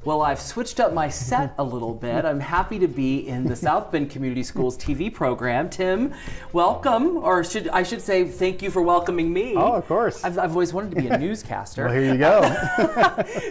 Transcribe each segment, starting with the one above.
Well, I've switched up my set a little bit. I'm happy to be in the South Bend Community Schools TV program. Tim, welcome, or I should say thank you for welcoming me. Oh, of course. I've always wanted to be a newscaster. Well, here you go.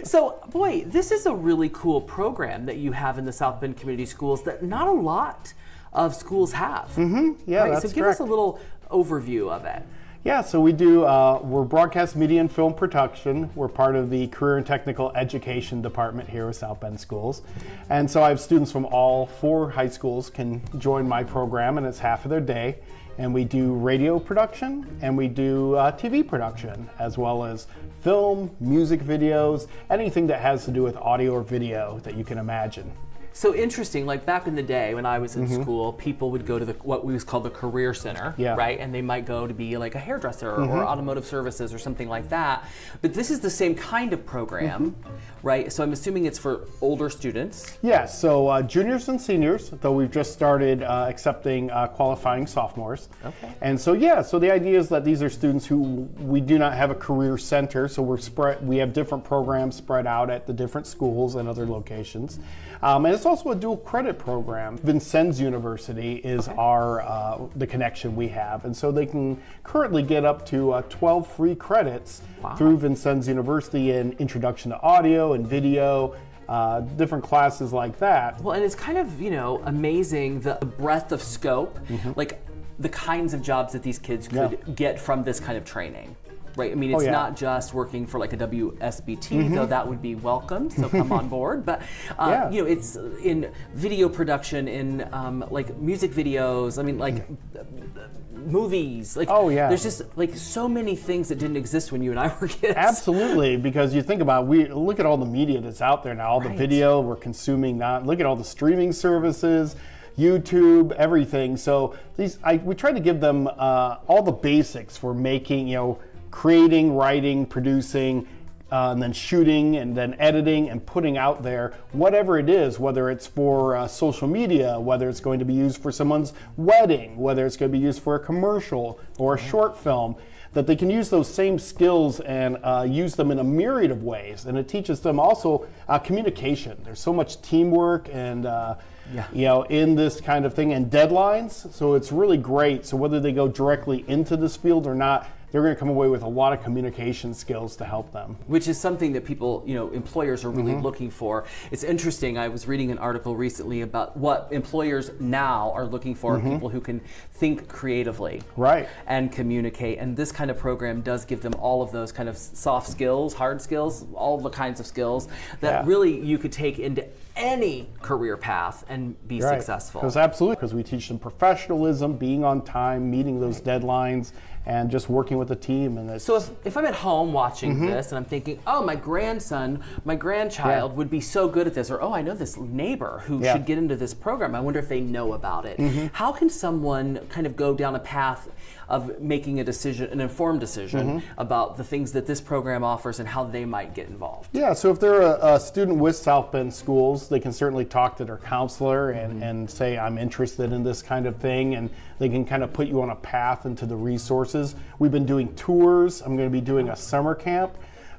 So, boy, this is a really cool program that you have in the South Bend Community Schools that not a lot of schools have. Yeah, right? that's So give correct. us a little overview of it. Yeah, so we do, we're broadcast media and film production. We're part of the Career and Technical Education Department here with South Bend Schools. And so I have students from all 4 high schools can join my program, and it's half of their day. And we do radio production, and we do TV production, as well as film, music videos, anything that has to do with audio or video that you can imagine. So interesting, like back in the day when I was in school, people would go to what we was called the Career Center, right? And they might go to be like a hairdresser or automotive services or something like that. But this is the same kind of program, right? So I'm assuming it's for older students. Yeah, so juniors and seniors, though we've just started accepting qualifying sophomores. Okay. And so so the idea is that these are students who we do not have a career center, so we have different programs spread out at the different schools and other locations. And it's also a dual credit program. Vincennes University is the connection we have, and so they can currently get up to 12 free credits through Vincennes University in Introduction to Audio and Video, different classes like that. Well, and it's kind of, amazing the breadth of scope, like the kinds of jobs that these kids could get from this kind of training. Right, I mean, it's not just working for like a WSBT, though that would be welcomed, so come on board. But, it's in video production, in like music videos, I mean, like movies. Like, there's just like so many things that didn't exist when you and I were kids. Absolutely, because you think about, look at all the media that's out there now, all the video we're consuming now, look at all the streaming services, YouTube, everything. So we try to give them all the basics for making, creating, writing, producing, and then shooting, and then editing and putting out there, whatever it is, whether it's for social media, whether it's going to be used for someone's wedding, whether it's going to be used for a commercial or a short film, that they can use those same skills and use them in a myriad of ways. And it teaches them also communication. There's so much teamwork and in this kind of thing, and deadlines. So it's really great. So whether they go directly into this field or not, they're going to come away with a lot of communication skills to help them. Which is something that people, employers are really looking for. It's interesting, I was reading an article recently about what employers now are looking for, people who can think creatively and communicate. And this kind of program does give them all of those kind of soft skills, hard skills, all the kinds of skills that really you could take into any career path and be successful. Because we teach them professionalism, being on time, meeting those deadlines, and just working with the team. And so if I'm at home watching this and I'm thinking, oh, my grandchild would be so good at this, or I know this neighbor who should get into this program, I wonder if they know about it. How can someone kind of go down a path of making a decision, an informed decision about the things that this program offers and how they might get involved? Yeah, so if they're a student with South Bend Schools, they can certainly talk to their counselor and say, I'm interested in this kind of thing, and they can kind of put you on a path into the resources. We've been doing tours. I'm going to be doing a summer camp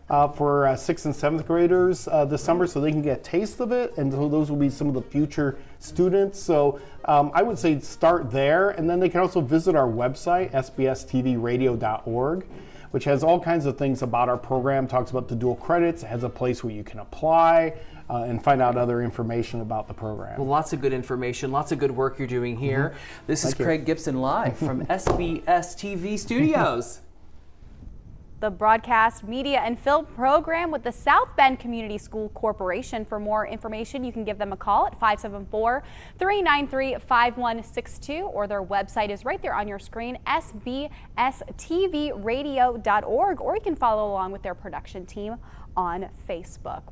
for 6th and 7th graders this summer, so they can get a taste of it, and so those will be some of the future students. So I would say start there, and then they can also visit our website, sbstvradio.org, which has all kinds of things about our program, talks about the dual credits, it has a place where you can apply and find out other information about the program. Well, lots of good information, lots of good work you're doing here. This is Craig Gibson live from SBSTV Studios. The broadcast, media, and film program with the South Bend Community School Corporation. For more information, you can give them a call at 574-393-5162, or their website is right there on your screen, sbstvradio.org, or you can follow along with their production team on Facebook.